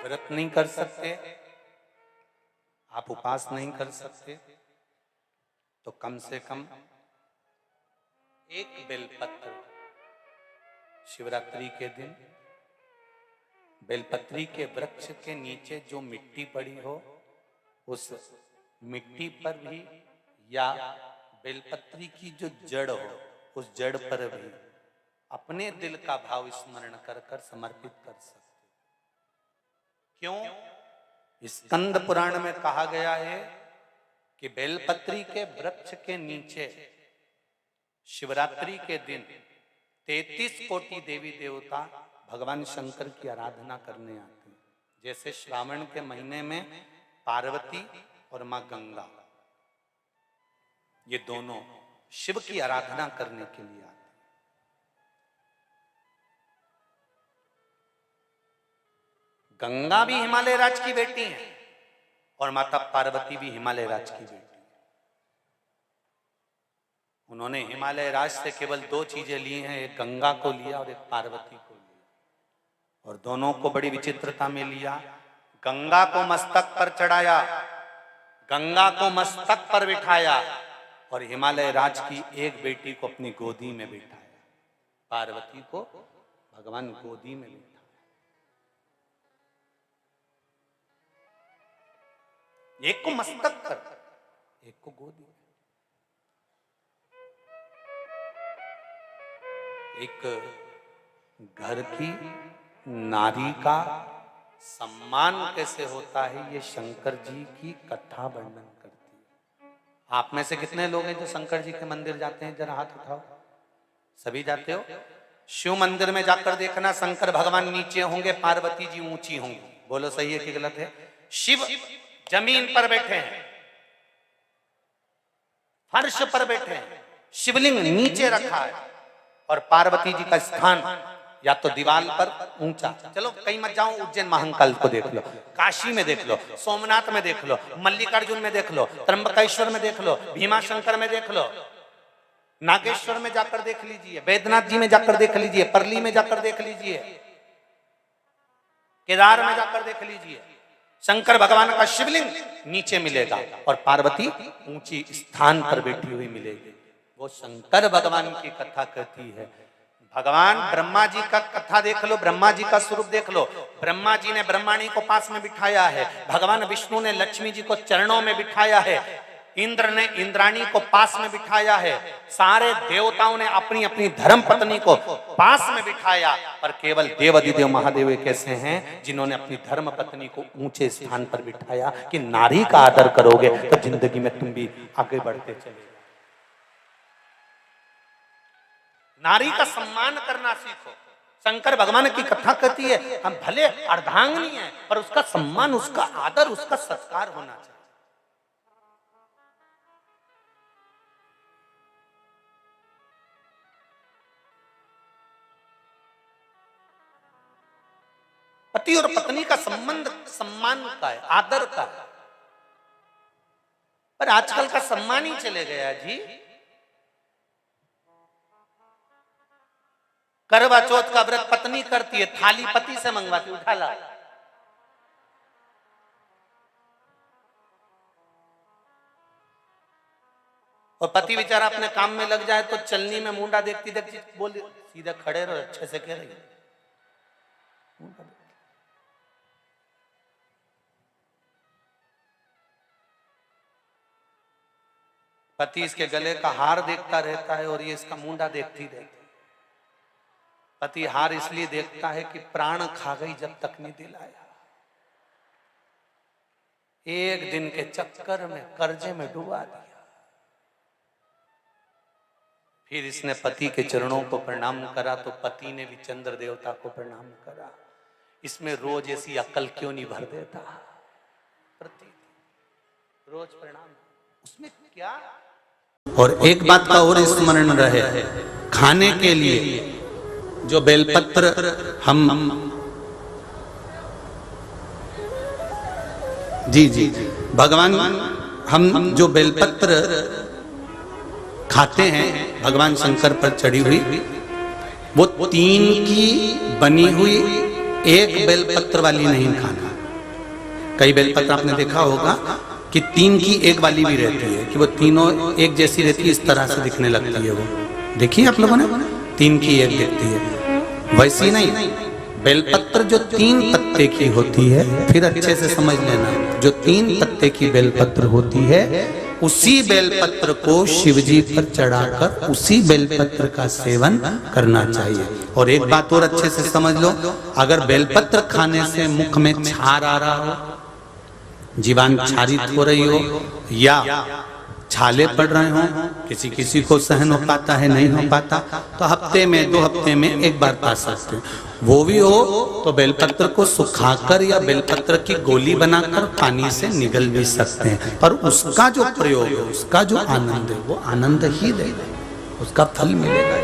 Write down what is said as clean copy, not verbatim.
व्रत नहीं कर सकते, आप उपवास नहीं कर सकते, तो कम से कम एक बेलपत्र शिवरात्रि के दिन बेलपत्री के वृक्ष के नीचे जो मिट्टी पड़ी हो उस मिट्टी पर भी, या बेलपत्री की जो जड़ हो उस जड़ पर भी अपने दिल का भाव स्मरण कर कर समर्पित कर सकते। क्यों? स्कंद पुराण में कहा गया है कि बेलपत्री के वृक्ष के नीचे शिवरात्रि के दिन 33 कोटि देवी देवता भगवान शंकर की आराधना करने आते हैं। जैसे श्रावण के महीने में पार्वती और मां गंगा, ये दोनों शिव की आराधना करने के लिए आते हैं। गंगा भी हिमालय राज की बेटी है और माता पार्वती भी हिमालय राज की बेटी है। उन्होंने हिमालय राज से केवल 2 चीजें ली हैं, एक गंगा को लिया और एक पार्वती को लिया, और दोनों को बड़ी विचित्रता में लिया। गंगा को मस्तक पर चढ़ाया, गंगा को मस्तक पर बिठाया, और हिमालय राज की एक बेटी को अपनी गोदी में बिठाया, पार्वती को भगवान गोदी में बिठाया। एक को मस्तक पर, एक को गोदी में। एक घर की नारी का सम्मान कैसे होता है, ये शंकर जी की कथा वर्णन करती है। आप में से कितने लोग हैं जो शंकर जी के मंदिर जाते हैं? जरा हाथ उठाओ। सभी जाते हो? शिव मंदिर में जाकर देखना, शंकर भगवान नीचे होंगे, पार्वती जी ऊंची होंगी। बोलो सही है कि गलत है? शिव जमीन पर बैठे हैं, फर्श पर बैठे हैं, शिवलिंग नीचे रखा है, और पार्वती जी का स्थान या तो दीवार पर ऊंचा। चलो कहीं मत जाओ, उज्जैन महाकाल को देख लो, काशी में देख लो, सोमनाथ में देख लो, मल्लिकार्जुन में देख लो, त्र्यंबकेश्वर में देख लो, भीमाशंकर में देख लो, नागेश्वर में जाकर देख लीजिए, बैद्यनाथ जी में जाकर देख लीजिए, परली में जाकर देख लीजिए, केदार में जाकर देख लीजिए। शंकर भगवान का शिवलिंग नीचे मिलेगा और पार्वती ऊंची स्थान पर बैठी हुई मिलेगी। वो शंकर भगवान की कथा कहती है। भगवान ब्रह्मा जी का कथा देख लो, ब्रह्मा जी का स्वरूप देख लो। ब्रह्मा जी ने ब्रह्माणी को पास में बिठाया है, भगवान विष्णु ने लक्ष्मी जी को चरणों में बिठाया है, इंद्र ने इंद्राणी को पास में बिठाया है, सारे देवताओं ने अपनी अपनी धर्म पत्नी को पास में बिठाया, पर केवल देवाधिदेव महादेव एक ऐसे हैं जिन्होंने अपनी धर्म पत्नी को ऊंचे स्थान पर बिठाया कि नारी का आदर करोगे तो जिंदगी में तुम भी आगे बढ़ते चले। नारी का सम्मान करना सीखो। शंकर भगवान की कथा कहती है हम भले अर्धांगिनी हैं, पर उसका सम्मान, उसका आदर, उसका सत्कार होना चाहिए। पति और पत्नी का संबंध सम्मान का है, आदर का है, पर आजकल का सम्मान ही चले गया जी। करवा चौथ का व्रत पत्नी करती है, थाली पति से मंगवाती, उठा ला। और पति बेचारा अपने काम में लग जाए तो चलनी में मुंडा देखती देखती बोल सीधे खड़े रहो, अच्छे से कह रही। पति इसके गले का हार देखता रहता है और ये इसका मुंडा देखती रहती है। पति हार इसलिए देखता है कि प्राण खा गई जब तक नहीं दिलाया। एक दिन के चक्कर में कर्जे में डुबा दिया। फिर इसने पति के चरणों को प्रणाम करा तो पति ने भी चंद्र देवता को प्रणाम करा। इसमें रोज ऐसी अकल क्यों नहीं भर देता? रोज प्रणाम, उसमें क्या। और एक बात का और स्मरण रहे, खाने के लिए जो बेलपत्र हम जी भगवान हम जो बेलपत्र खाते हैं भगवान शंकर पर चढ़ी हुई, वो 3 की बनी हुई एक बेलपत्र वाली नहीं खाना। कई बेलपत्र आपने देखा होगा कि 3 की 1 वाली भी रहती है, कि वो तीनों एक जैसी रहती है, इस तरह से दिखने लगती है। वो देखिए आप लोगों ने, 3 की 1 दिखती है। वैसी नहीं, बेलपत्र जो 3 पत्ते की होती है, फिर अच्छे से समझ लेना, जो 3 पत्ते की बेलपत्र होती है, उसी बेलपत्र को शिवजी पर चढ़ाकर उसी बेलपत्र का सेवन करना चाहिए। और एक बात और अच्छे से समझ लो, अगर बेलपत्र खाने से मुख में छार आ रहा हो, जीवान क्षारित हो रही हो, या छाले पड़ रहे हो, किसी किसी को सहन हो पाता है, नहीं हो पाता, तो हफ्ते में 2 हफ्ते में एक बार पा सकते हो। वो भी हो तो बेलपत्र को सुखाकर या बेलपत्र की गोली बनाकर पानी से निगल भी सकते हैं। पर उसका जो प्रयोग है, उसका जो आनंद है, वो आनंद ही देगा, उसका फल मिलेगा।